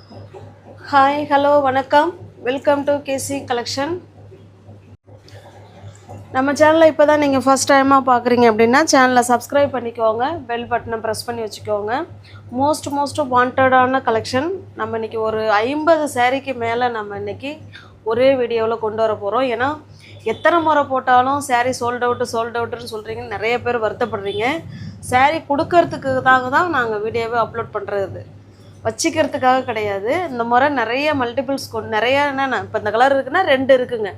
Hi hello வணக்கம், welcome to KC collection. நம்ம சேனலை இப்போ தான் நீங்கள் ஃபஸ்ட் டைமாக பார்க்குறீங்க அப்படின்னா சேனலை சப்ஸ்கிரைப் பண்ணிக்கோங்க, பெல் பட்டனை ப்ரெஸ் பண்ணி வச்சுக்கோங்க. மோஸ்ட் வாண்டடான கலெக்ஷன் நம்ம இன்றைக்கி ஒரு 50 சாரீக்கு மேலே நம்ம இன்றைக்கி ஒரே வீடியோவில் கொண்டு வர போகிறோம். ஏன்னா எத்தனை முறை போட்டாலும் சாரீ சோல்ட் அவுட்டுன்னு சொல்கிறீங்கன்னு நிறைய பேர் வருத்தப்படுறீங்க. சாரீ கொடுக்கறதுக்கு தான் நாங்கள் வீடியோவே அப்லோட் பண்ணுறது, வச்சிக்கிறதுக்காக கிடையாது. இந்த முறை நிறைய மல்டிபிள்ஸ் நிறைய என்னென்ன இப்போ இந்த கலர் இருக்குன்னா 2 இருக்குங்க.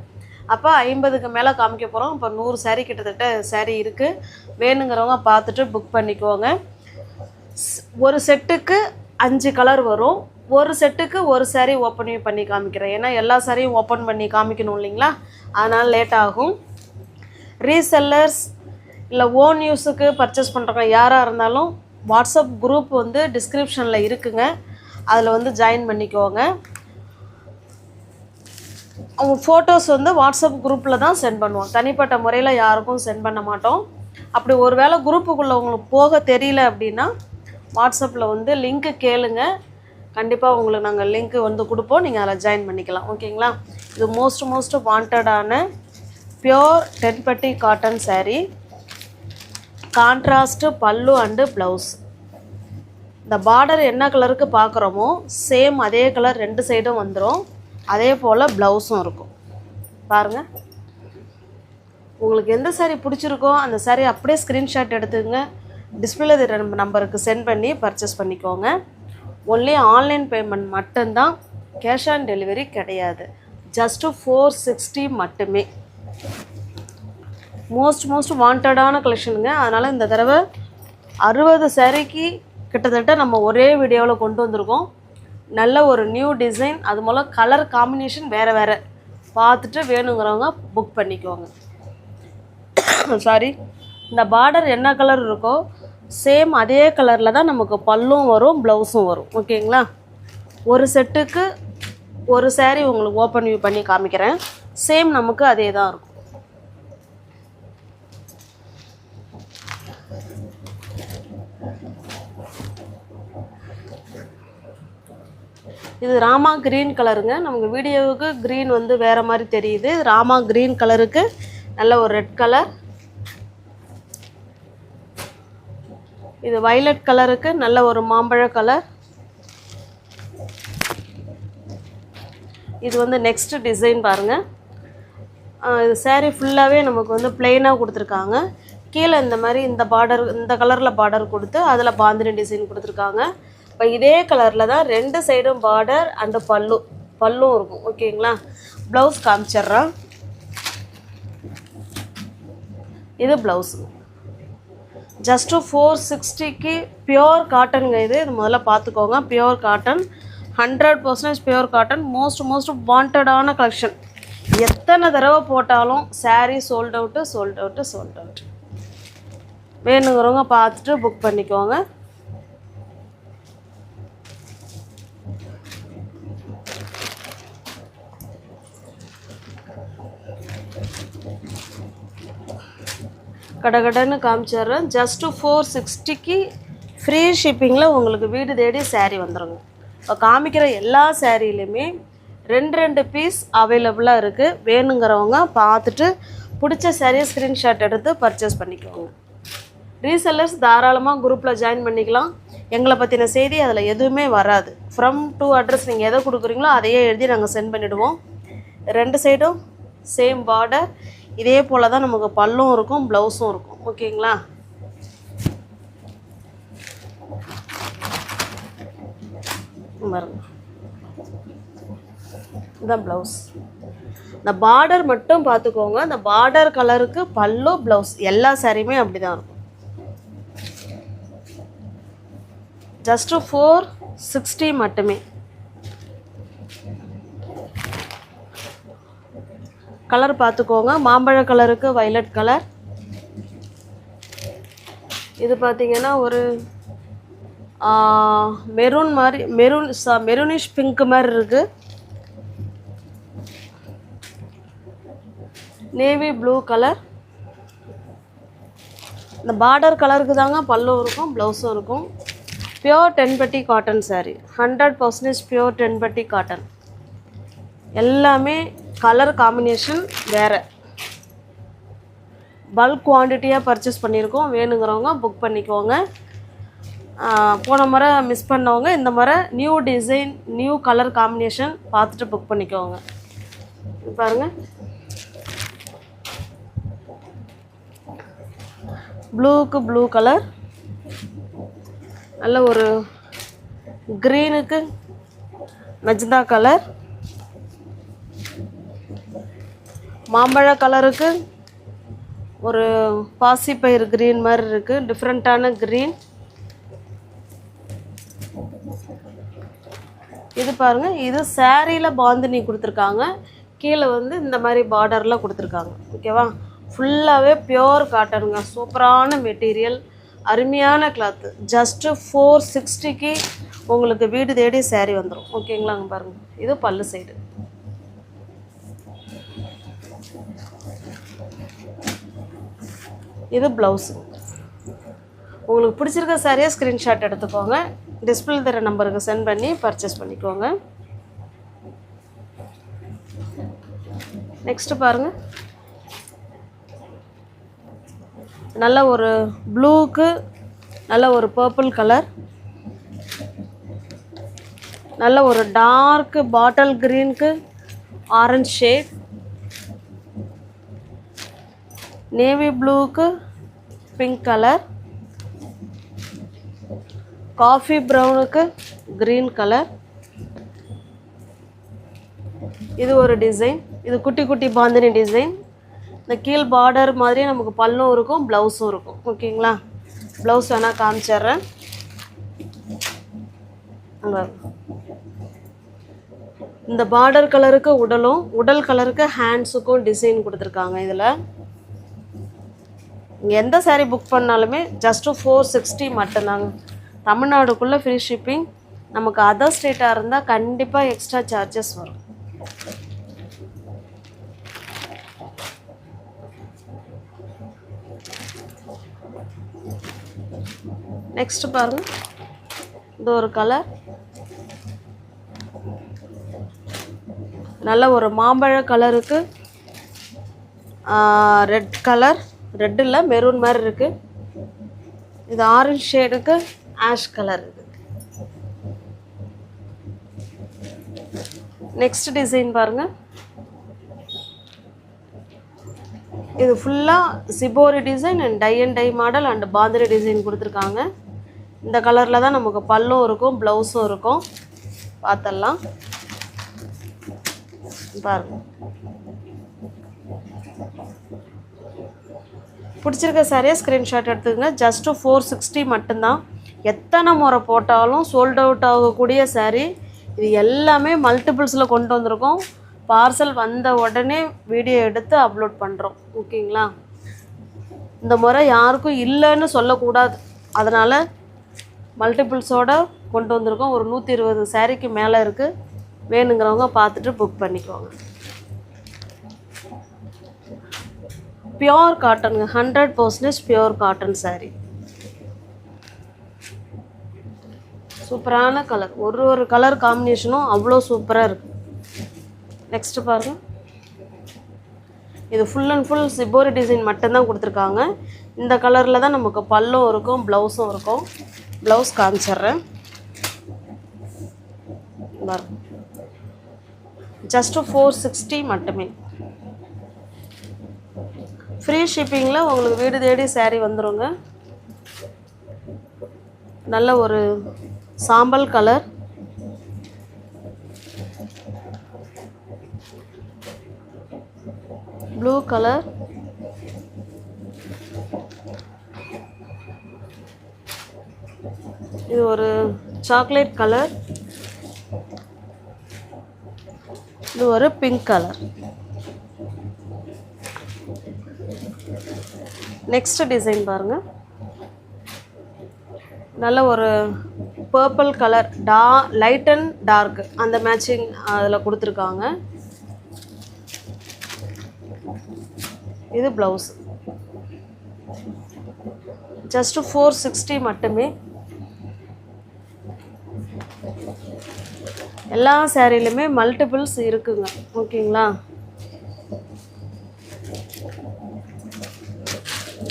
அப்போ 50க்கு மேலே காமிக்க போகிறோம். இப்போ 100 சாரீ கிட்டத்தட்ட சாரீ இருக்குது. வேணுங்கிறவங்க பார்த்துட்டு புக் பண்ணிக்கோங்க. ஒரு செட்டுக்கு 5 கலர் வரும். ஒரு செட்டுக்கு ஒரு சாரீ ஓப்பன் பண்ணி காமிக்கிறேன். ஏன்னா எல்லா சாரியும் ஓப்பன் பண்ணி காமிக்கணும் இல்லைங்களா, அதனால் லேட் ஆகும். ரீசெல்லர்ஸ் இல்லை ஓன் யூஸுக்கு பர்ச்சேஸ் பண்ணுறவங்க யாராக இருந்தாலும் வாட்ஸ்அப் குரூப் வந்து டிஸ்கிரிப்ஷனில் இருக்குங்க, அதில் வந்து ஜாயின் பண்ணிக்கோங்க. அவங்க ஃபோட்டோஸ் வந்து வாட்ஸ்அப் குரூப்பில் தான் சென்ட் பண்ணுவோம், தனிப்பட்ட முறையில் யாருக்கும் சென்ட் பண்ண மாட்டோம். அப்படி ஒரு வேளை குரூப்புக்குள்ளே உங்களுக்கு போக தெரியல அப்படின்னா வாட்ஸ்அப்பில் வந்து லிங்க்கு கேளுங்க, கண்டிப்பாக உங்களுக்கு நாங்கள் லிங்க்கு வந்து கொடுப்போம், நீங்கள் அதில் ஜாயின் பண்ணிக்கலாம். ஓகேங்களா. இது மோஸ்ட் வாண்டடான பியோர் 10 பட்டி காட்டன் சாரீ. கான்ட்ராஸ்ட்டு பல்லு அண்டு ப்ளவுஸ். இந்த பார்டர் என்ன கலருக்கு பார்க்குறோமோ சேம் அதே கலர் 2 சைடும் வந்துடும். அதே போல் ப்ளவுஸும் இருக்கும். பாருங்கள், உங்களுக்கு எந்த சாரீ பிடிச்சிருக்கோ அந்த சாரீ அப்படியே ஸ்க்ரீன்ஷாட் எடுத்துங்க, டிஸ்பிளே நம்பருக்கு சென்ட் பண்ணி பர்ச்சேஸ் பண்ணிக்கோங்க. ஒன்லி ஆன்லைன் பேமெண்ட் மட்டும்தான், கேஷ் ஆன் டெலிவரி கிடையாது. ஜஸ்ட்டு 460 மட்டுமே. மோஸ்ட் வாண்டடான கலெக்ஷனுங்க. அதனால் இந்த தடவை 60 சாரீக்கு கிட்டத்தட்ட நம்ம ஒரே வீடியோவில் கொண்டு வந்திருக்கோம். நல்ல ஒரு நியூ டிசைன், அது மூலம் கலர் காம்பினேஷன் வேறு பார்த்துட்டு வேணுங்கிறவங்க புக் பண்ணிக்கோங்க. சாரி, இந்த பார்டர் என்ன கலர் இருக்கோ சேம் அதே கலரில் தான் நமக்கு பல்லும் வரும், ப்ளவுஸும் வரும். ஓகேங்களா. ஒரு செட்டுக்கு ஒரு சாரீ உங்களுக்கு ஓப்பன் பண்ணி காமிக்கிறேன். சேம் நமக்கு அதே தான் இருக்கும். இது ராமா க்ரீன் கலருங்க. நமக்கு வீடியோவுக்கு க்ரீன் வந்து வேறு மாதிரி தெரியுது. ராமா க்ரீன் கலருக்கு நல்ல ஒரு ரெட் கலர். இது வைலட் கலருக்கு நல்ல ஒரு மாம்பழ கலர். இது வந்து நெக்ஸ்ட் டிசைன் பாருங்கள். இது சாரீ ஃபுல்லாகவே நமக்கு வந்து பிளெயினாக கொடுத்துருக்காங்க. கீழே இந்த மாதிரி இந்த பார்டர், இந்த கலரில் பார்டர் கொடுத்து அதில் பாந்தினி டிசைன் கொடுத்துருக்காங்க. இப்போ இதே கலரில் தான் 2 சைடும் பார்டர் அண்டு பல்லும் இருக்கும். ஓகேங்களா. ப்ளவுஸ் காமிச்சிட்றேன். இது ப்ளவுஸு ஜஸ்ட்டு 460க்கு பியோர் காட்டனுங்க. இது முதல்ல பார்த்துக்கோங்க. Pure cotton, 100% pure cotton. Most வாண்டடான கலெக்ஷன். எத்தனை தடவை போட்டாலும் சாரீ சோல்ட் அவுட்டு. வேணுங்கிறவங்க பார்த்துட்டு புக் பண்ணிக்கோங்க. கடகடன்னு காமிச்சிட்றேன். ஜஸ்ட்டு 460க்கு ஃப்ரீ ஷிப்பிங்கில் உங்களுக்கு வீடு தேடி சாரீ வந்துடுங்க. இப்போ காமிக்கிற எல்லா சாரீலையுமே 2 பீஸ் அவைலபிளாக இருக்குது. வேணுங்கிறவங்க பார்த்துட்டு பிடிச்ச சாரியை ஸ்க்ரீன்ஷாட் எடுத்து பர்ச்சேஸ் பண்ணிக்கோங்க. ரீசெல்லர்ஸ் தாராளமாக குரூப்பில் ஜாயின் பண்ணிக்கலாம். எங்களை பற்றின செய்தி அதில் எதுவுமே வராது. ஃப்ரம் டு அட்ரஸ் நீங்கள் எதை கொடுக்குறீங்களோ அதையே எழுதி நாங்கள் சென்ட் பண்ணிவிடுவோம். 2 சைடும் சேம் பார்டர். இதே போல் தான் நமக்கு பல்லும் இருக்கும், ப்ளவுஸும் இருக்கும். ஓகேங்களா. இதுதான் ப்ளவுஸ். இந்த பார்டர் மட்டும் பார்த்துக்கோங்க. இந்த பார்டர் கலருக்கு பல்லு, ப்ளவுஸ் எல்லா சாரியுமே அப்படி தான் இருக்கும். ஜஸ்ட்டு 460 மட்டுமே. கலர் பார்த்துக்கோங்க. மாம்பழ கலருக்கு வைலட் கலர். இது பார்த்திங்கன்னா ஒரு மெரூன் மாதிரி, மெரூனிஷ் பிங்க் மாதிரி இருக்குது. Navy blue colour. இந்த பார்டர் கலருக்கு தாங்க பல்லும் இருக்கும், ப்ளவுஸும் இருக்கும். பியோர் டென்பட்டி காட்டன் saree, 100% பியோர் டென்பட்டி காட்டன். எல்லாமே கலர் காம்பினேஷன் வேறு. பல்க் குவான்டிட்டியாக பர்ச்சேஸ் பண்ணியிருக்கோம். வேணுங்கிறவங்க புக் பண்ணிக்கோங்க. போன முறை மிஸ் பண்ணவங்க இந்த முறை new design new colour combination பார்த்துட்டு புக் பண்ணிக்கோங்க. பாருங்கள், ப்ளூக்கு ப்ளூ கலர், நல்ல ஒரு க்ரீனுக்கு மெஜந்தா கலர், மாம்பழ கலருக்கு ஒரு பாசிப்பயிறு க்ரீன் மாதிரி இருக்குது, டிஃப்ரெண்ட்டான க்ரீன். இது பாருங்கள், இது சாரியில் பாந்தினி கொடுத்துருக்காங்க. கீழே வந்து இந்த மாதிரி பார்டரில் கொடுத்துருக்காங்க. ஓகேவா? ஃபுல்லாகவே பியோர் காட்டனுங்க. சூப்பரான மெட்டீரியல், அருமையான கிளாத்து. ஜஸ்ட்டு 460க்கு உங்களுக்கு வீடு தேடி சாரீ வந்துடும். ஓகேங்களாங்க? பாருங்கள், இது பல்லு சைடு. இது ப்ளவுஸு. உங்களுக்கு பிடிச்சிருக்க சாரியை ஸ்க்ரீன்ஷாட் எடுத்துக்கோங்க. டிஸ்பிளே தர நம்பருக்கு சென்ட் பண்ணி பர்ச்சேஸ் பண்ணிக்கோங்க. நெக்ஸ்ட்டு பாருங்கள், நல்ல ஒரு ப்ளூக்கு நல்ல ஒரு பர்பிள் கலர், நல்ல ஒரு டார்க் பாட்டில் க்ரீனுக்கு ஆரஞ்ச் ஷேட், நேவி ப்ளூக்கு பிங்க் கலர், காஃபி ப்ரௌனுக்கு க்ரீன் கலர். இது ஒரு டிசைன். இது குட்டி குட்டி பாந்தினி டிசைன். இந்த கீழ் பார்டர் மாதிரியே நமக்கு பல்லும் இருக்கும், ப்ளவுஸும் இருக்கும். ஓகேங்களா? ப்ளவுஸ் வேணால் காமிச்சிட்றேன். இந்த பார்டர் கலருக்கு உடலும், உடல் கலருக்கு ஹேண்ட்ஸுக்கும் டிசைன் கொடுத்துருக்காங்க. இதில் நீங்கள் எந்த சாரீ புக் பண்ணாலுமே ஜஸ்ட்டு 460 மட்டும்தாங்க. தமிழ்நாடுக்குள்ளே ஃப்ரீ ஷிப்பிங். நமக்கு அதர் ஸ்டேட்டாக இருந்தால் கண்டிப்பாக எக்ஸ்ட்ரா சார்ஜஸ் வரும். நெக்ஸ்ட் பாருங்கள், இது ஒரு கலர், நல்ல ஒரு மாம்பழ கலருக்கு ரெட் கலர், ரெட் இல்லை மெரூன் மாதிரி இருக்குது. இது ஆரஞ்சு ஷேடுக்கு ஆஷ் கலர். இது நெக்ஸ்ட் டிசைன் பாருங்கள். இது ஃபுல்லாக shibori design and tie and tie model and பாந்திரி டிசைன் கொடுத்துருக்காங்க. இந்த கலரில் தான் நமக்கு பல்லும் இருக்கும், ப்ளவுஸும் இருக்கும். பார்த்துடலாம். பாருங்கள், பிடிச்சிருக்க சாரியை ஸ்க்ரீன்ஷாட் எடுத்துக்கங்க. ஜஸ்ட்டு 460 மட்டும்தான். எத்தனை முறை போட்டாலும் சோல்ட் அவுட் ஆகக்கூடிய சாரீ. இது எல்லாமே மல்டிபிள்ஸில் கொண்டு வந்திருக்கோம். பார்சல் வந்த உடனே வீடியோ எடுத்து அப்லோட் பண்ணுறோம். ஓகேங்களா? இந்த முறை யாருக்கும் இல்லைன்னு சொல்லக்கூடாது, அதனால் மல்டிபிள்ஸோடு கொண்டு வந்திருக்கோம். ஒரு 120 சாரீக்கு மேலே இருக்குது. வேணுங்கிறவங்க பார்த்துட்டு புக் பண்ணிக்கோங்க. பியோர் காட்டனுங்க, 100% பியோர் காட்டன் சாரீ. சூப்பரான கலர், ஒரு கலர் காம்பினேஷனும் அவ்வளோ சூப்பராக இருக்குது. நெக்ஸ்ட்டு பாருங்கள், இது full and full shibori design மட்டும்தான் கொடுத்துருக்காங்க. இந்த கலரில் தான் நமக்கு பல்லும் இருக்கும், ப்ளவுஸும் இருக்கும். ப்ளவுஸ் காமிச்சிட்றேன். ஜஸ்ட்டு 460 மட்டுமே. ஃப்ரீ ஷிப்பிங்கில் உங்களுக்கு வீடு தேடி சாரீ வந்துடுங்க. நல்ல ஒரு சாம்பல் கலர், ப்ளூ கலர், இது ஒரு சாக்லேட் கலர், இது ஒரு பிங்க் கலர். நெக்ஸ்ட் டிசைன் பாருங்கள், நல்ல ஒரு purple colour, light and dark அந்த மேட்சிங் அதில் கொடுத்துருக்காங்க. இது ப்ளவுஸ். ஜஸ்ட்டு 460 மட்டுமே. எல்லா சாரிலையுமே மல்டிபிள்ஸ் இருக்குங்க. ஓகேங்களா?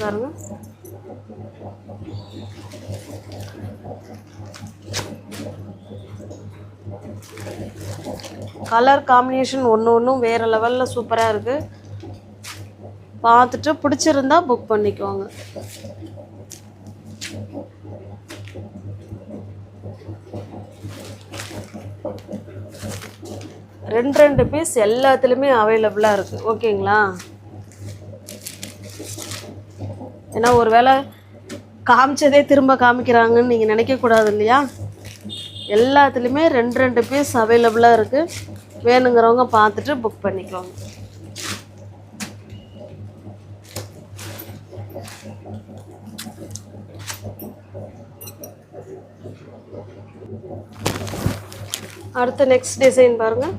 பாருங்க. கலர் காம்பினேஷன் ஒன்றும் வேறு லெவலில் சூப்பராக இருக்குது. பார்த்துட்டு பிடிச்சிருந்தா புக் பண்ணிக்கோங்க. ரெண்டு பீஸ் எல்லாத்துலேயுமே அவைலபிளாக இருக்குது. ஓகேங்களா? ஏன்னா ஒரு வேளை காமிச்சதே திரும்ப காமிக்கிறாங்கன்னு நீங்கள் நினைக்கக்கூடாது இல்லையா? எல்லாத்துலேயுமே ரெண்டு பீஸ் அவைலபிளாக இருக்குது. வேணுங்கிறவங்க பார்த்துட்டு புக் பண்ணிக்கோங்க. அடுத்த நெக்ஸ்ட் டிசைன் பாருங்கள்.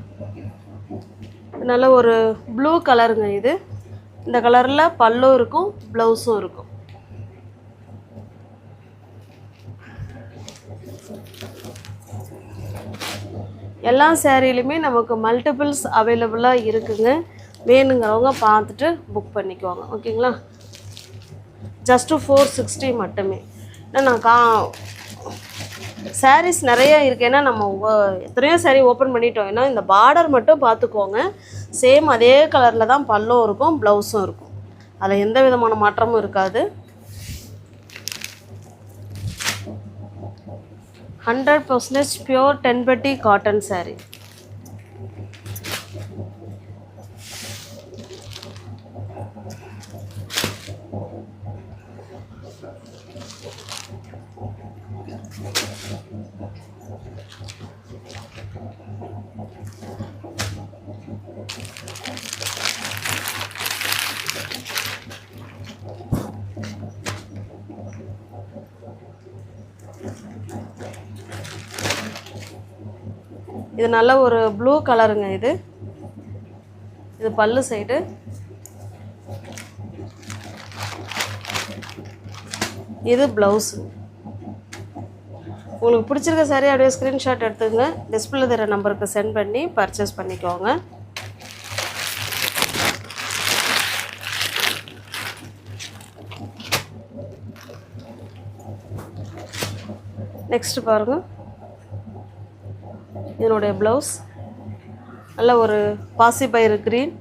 நல்ல ஒரு ப்ளூ கலருங்க இது. இந்த கலரில் பல்லும் இருக்கும், ப்ளவுஸும் இருக்கும். எல்லா சேரீலையுமே நமக்கு மல்டிபிள்ஸ் அவைலபிளாக இருக்குங்க. வேணுங்கிறவங்க பார்த்துட்டு புக் பண்ணிக்குவாங்க. ஓகேங்களா? ஜஸ்ட்டு 460 மட்டுமே. ஏன்னா நான் சாரீஸ் நிறைய இருக்குது. ஏன்னா நம்ம எத்தனையோ சாரீ ஓப்பன் பண்ணிட்டோம். ஏன்னா இந்த பார்டர் மட்டும் பார்த்துக்கோங்க. சேம் அதே கலரில் தான் பல்லும் இருக்கும், ப்ளவுஸும் இருக்கும். அதில் எந்த விதமான மாற்றமும் இருக்காது. 100% பியூர் 10 பட்டி காட்டன் சாரீ. இது நல்ல ஒரு ப்ளூ கலருங்க. இது பல்லு சைடு. இது ப்ளவுஸு. உங்களுக்கு பிடிச்சிருக்க சாரி அப்படியே ஸ்க்ரீன்ஷாட் எடுத்துங்க. டிஸ்பிளே தர நம்பருக்கு சென்ட் பண்ணி பர்ச்சேஸ் பண்ணிக்கோங்க. நெக்ஸ்ட் பாருங்கள். இதனுடைய ப்ளவுஸ் நல்ல ஒரு பாசிப்பயிறு க்ரீன்.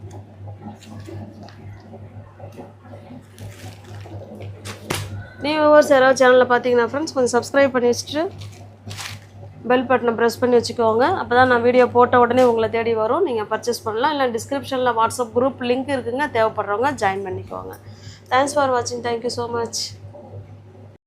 வியூவர்ஸ் யாராவது சேனலில் பார்த்தீங்கன்னா ஃப்ரெண்ட்ஸ் கொஞ்சம் சப்ஸ்கிரைப் பண்ணி வச்சுட்டு பெல் பட்டனை ப்ரெஸ் பண்ணி வச்சுக்கோங்க. அப்போ தான் நான் வீடியோ போட்ட உடனே உங்களை தேடி வரும். நீங்கள் பர்ச்சேஸ் பண்ணலாம். இல்லை டிஸ்கிரிப்ஷனில் வாட்ஸ்அப் குரூப் லிங்க் இருக்குங்க. தேவைப்படுறவங்க ஜாயின் பண்ணிக்கோங்க. தேங்க்ஸ் ஃபார் வாட்சிங். Thank you so much.